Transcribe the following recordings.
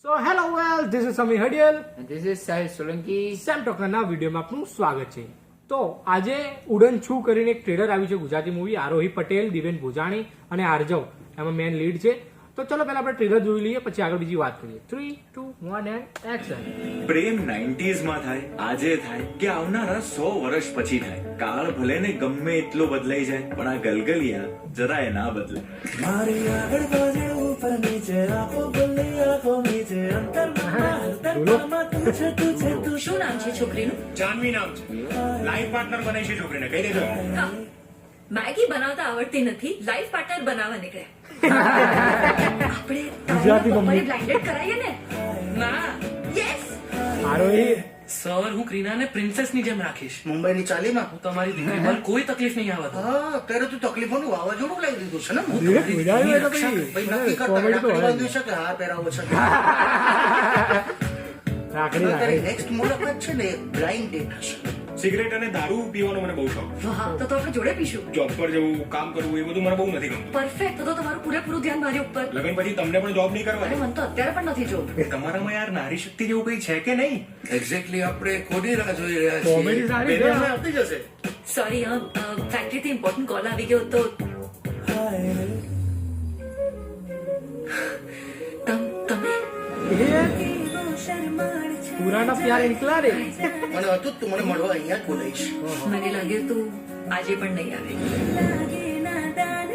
So hello well, this is Sami Hadiyal And this is Sahil Solanki. Sam ટોકના વિડીયોમાં આપનું સ્વાગત છે. તો આજે ઉડન છું કરીને એક ટ્રેલર આવ્યું છે ગુજરાતી મૂવી. આરોહી પટેલ, દિવેન ભોજાણી અને આરજવ એમાં મેન લીડ છે. તો ચલો પહેલા આપણે ટ્રેલર જોઈ લઈએ, પછી આગળ બીજી વાત કરીએ. 3, 2, 1 એન્ડ એક્શન. પ્રેમ 90s માં થાય, આજે થાય કે આવનારા 100 વર્ષ પછી થાય. કાળ ભલે ને ગમે એટલો બદલાઈ જાય, પણ આ ગલગલિયા જરાય ના બદલે. મારી આગળ પાછળ ઉપર નીચે આંખો બદલે આંખો નીચે અંતરમાં તું શું નામ છે છોકરીનું? જાનવી નામ છે. લાઈફ પાર્ટનર બનાવી છે છોકરીને, કહી દેજો. હા, મેગી બનાવતા આવડતી નથી, લાઈફ પાર્ટનર બનાવવા નીકળ્યા. આપણે ગુજરાતી મમ્મી. બ્લાઇન્ડેડ કરાઈએ ને? ના, યસ. આરોહી સર, હું ક્રીનાને પ્રિન્સેસની જેમ રાખીશ. મુંબઈની ચાલીમાં હું તમારી દીકરી પર કોઈ તકલીફ નહીં આવવા દઉં. હા અત્યારે તું તકલીફોનું વાવાઝોડું લાવી દીધું છે ને હું દિવેન ભોજાણી હોય તો ભાઈ નક્કી પછી કરતા કોમેડી તો રાખડી હોય બાંધ્યું છે કે હાર પહેરાવો છે રાખડી અત્યારે રાખડી નેક્સ્ટ મુલાકાત છે ને બ્લાઇન્ડ ડેટ હશે. સિગરેટ અને દારૂ પીવાનો મને બહુ શોખ. વાહ, તો આપણે જોડે પીશું. જોબ પર જવું, કામ કરવું એ બધું મને બહુ નથી ગમતું. પરફેક્ટ. તો તમારું પૂરેપૂરું ધ્યાન મારી ઉપર. લગ્ન પછી તમને પણ જોબ નહીં અરે કરવાની. મને તો અત્યારે પણ નથી જોવું. તમારામાં યાર નારી શક્તિ જેવું કઈ છે કે નહીં? એક્ઝેક્ટલી આપણે કોની રાહ જોઈ રહ્યા કોમેડી સારી બેબી છે. હમણાં આવતી જશે. સોરી, ફેક્ટરીથી ઇમ્પોર્ટન્ટ કોલ આવી ગયો તો તમે એ પુરાના પ્યાર નીકળા રે. મને હતું તું મને મળવા અહીંયા જ બોલાઈશ. મને લાગ્યું તું આજે પણ નહીં આવે.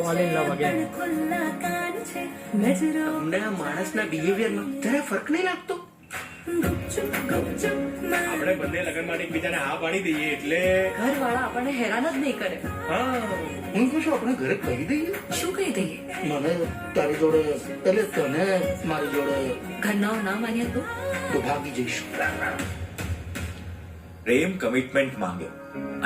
All in love again. તમને આ માણસના બિહેવિયરમાં ત્યારે ફરક નહીં લાગતો. આપણે બંને લગ્ન માટે એકબીજાને હા પાડી દઈએ એટલે ઘરવાળા આપણને હેરાન જ નહીં કરે. હા. હું કહું છું આપણે ઘરે કહી દઈએ. શું કહી દઈએ? મને તારી જોડે એટલે તને મારી જોડે ઘરનાઓ ના માન્યા તો તો ભાગી જઈશું. પ્રેમ કમિટમેન્ટ માંગે,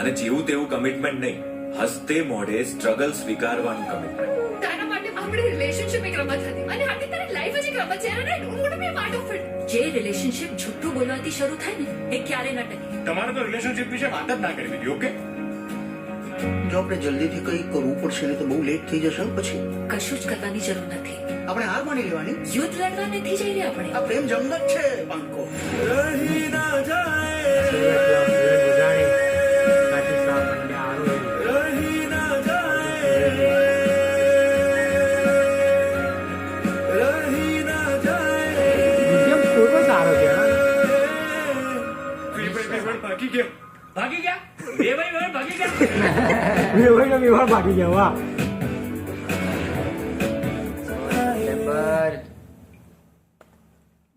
અને જેવું તેવું કમિટમેન્ટ નહીં, હસતે મોઢે સ્ટ્રગલ સ્વીકારવાનું કમિટમેન્ટ. તારા માટે આપણી રિલેશનશિપ એક રમત હતી અને આટલી તારી લાઈફ જ એક રમત છે અને I don't want to be a part of it. જે રિલેશનશિપ જૂઠું બોલવાથી શરૂ થાય ને એ ક્યારે ન ટકે. તમારે તો રિલેશનશિપ વિશે વાત જ ના કરવી જોઈએ, ઓકે? જો આપણે જલ્દીથી કંઈ કરવું પડશે ને તો બહુ લેટ થઈ જશે પછી. કશું જ કરવાની જરૂર નથી. આપણે હાર માની લેવાની. યુદ્ધ લડવા નથી જઈ રહ્યા આપણે. આ પ્રેમ જંગ જ છે પાંકો. દિવેન ભોજાણી, સાચી સાથ અને આરોહી. બીજીએમ સ્કોર પણ સારો છે હા. ભાગી ગયો. ભાગી ગયા બે ભાઈ ભાગી ગયા. વેવાઈને વેવા ભાગી ગયા વાહ. જબર.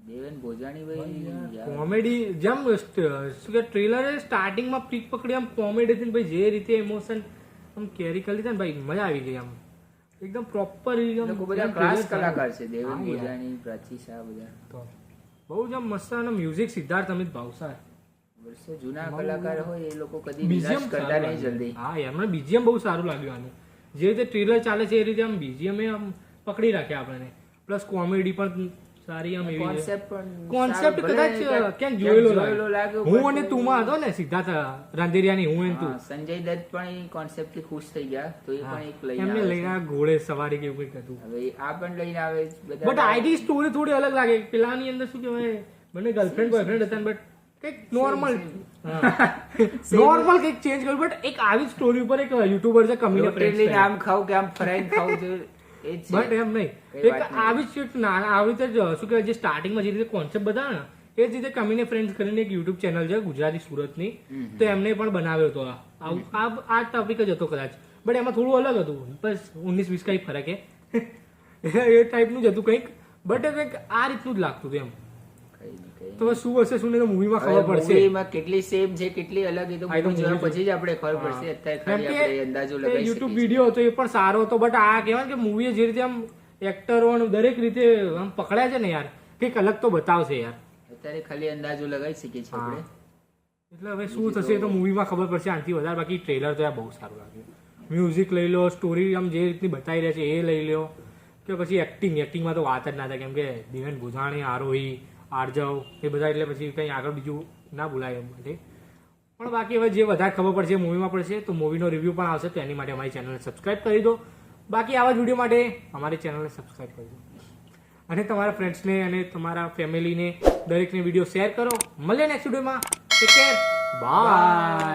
દેવેન ભોજાણી ભાઈ યાર. કોમેડી જેમ શું કે ટ્રેલરે સ્ટાર્ટિંગમાં પીક પકડી આમ કોમેડી થી ભાઈ જે રીતે ઇમોશન આમ કેરી કરી લીધા ને ભાઈ મજા આવી ગઈ આમ એકદમ પ્રોપર લોકો બધા ક્લાસ કલાકાર છે. દેવેન ભોજાણી, પ્રાચી શાહ બધા તો બહુ જ આમ મસ્ત અને મ્યુઝિક સિદ્ધાર્થ અમિત ભાવસાર. વર્ષો જૂના કલાકાર હોય એ લોકો કદી બીજીએમ નિરાશ કરતા નહીં જલ્દી. હા યાર મને બીજીએમ બહુ સારું લાગ્યું આનું. જે રીતે ટ્રેલર ચાલે છે એ રીતે આમ બીજીએમ આમ પકડી રાખ્યા આપણને. પ્લસ કોમેડી પણ સારી આમ એવી કોન્સેપ્ટ પણ કોન્સેપ્ટ સારો, કદાચ ભલે ક્યાંક જોયેલો જોયેલો લાગ્યો, હું but અને તુંમાં હતો ને સિદ્ધાર્થ રાંદેરિયાની હું અને તું હા, સંજય દત્ત પણ એ કોન્સેપ્ટ થી ખુશ થઈ ગયા તો એ પણ એક લઈને એમને આવે લઈને છે. આ ઘોડે સવારી કે એવું કંઈક હતું. હવે આ પણ લઈને આવે છે બધા. બટ આઈડી સ્ટોરી થોડી અલગ લાગે. પેલાની અંદર શું કહેવાય બંને ગર્લફ્રેન્ડ બોયફ્રેન્ડ હતા બટ કંઈક નોર્મલ નોર્મલ કંઈક ચેન્જ કર્યું. બટ એક આવી સ્ટોરી ઉપર એક યુટ્યુબર છે કમીને રોટી લઈને આમ ખાવ કે આમ ફરાઈને ખાવું જોઈએ એ જ છે. બટ એમ નહીં કઈ એક વાત નહીં. આવી જ એક નાના આવી રીતે જ શું કહેવાય જે સ્ટાર્ટિંગમાં જે રીતે કોન્સેપ્ટ બતાવે ને એ જ રીતે કમીને ફ્રેન્ડ્સ કરીને એક યુટ્યુબ ચેનલ છે ગુજરાતી સુરતની. તો એમને પણ બનાવ્યો હતો આ ટોપિક જ હતો કદાચ. બટ એમાં થોડું અલગ હતું. બસ 19-20 કઈ ફરક એ ટાઈપનું જ હતું કંઈક. બટ કંઈક આ રીતનું જ લાગતું હતું એમ. કઈ નહીં, કઈ નહીં. તો શું હશે શું નહીં તો મૂવીમાં હવે ખબર પડશે. મૂવીમાં કેટલી સેમ છે કેટલી અલગ એ તો આ તો movie જોયા movie પછી જ આપણે ખબર પડશે. અત્યારે કેમ ખાલી આપણે અંદાજો કે લગાવી યુટ્યુબ શકીએ વિડીયો હતો એ પણ સારો હતો. બટ આ કહેવાય કે મૂવીએ જે રીતે આમ એક્ટરો દરેક રીતે આમ પકડ્યા છે ને યાર કંઈક અલગ તો બતાવશે યાર. છીએ. અત્યારે ખાલી અંદાજો લગાવી શકીએ છીએ આપણે. એટલે હવે શું થશે એ તો મૂવીમાં ખબર પડશે આનાથી વધારે. બાકી ટ્રેલર તો યાર બહુ સારું લાગ્યું. મ્યુઝિક લઈ લો, સ્ટોરી આમ જે રીતની બતાવી રહ્યા છે એ લઈ લો, કે પછી એક્ટિંગમાં તો વાત જ ના થાય. કેમ કે દિવેન ભોજાણી, આરોહી, આરજવ એ બધા એટલે પછી કંઈ આગળ બીજું ના બોલાય એમ માટે. પણ બાકી હવે જે વધારે ખબર પડશે મૂવીમાં પડશે તો મૂવીનો રિવ્યૂ પણ આવશે. તો એની માટે અમારી ચેનલને સબસ્ક્રાઈબ કરી દો. બાકી આવા જ વિડીયો માટે અમારી ચેનલને સબસ્ક્રાઈબ કરી દો. અને તમારા ફ્રેન્ડ્સને અને તમારા ફેમિલીને દરેકને વિડીયો શેર કરો. મળીએ નેક્સ્ટ વિડીયોમાં. Take care. બાય.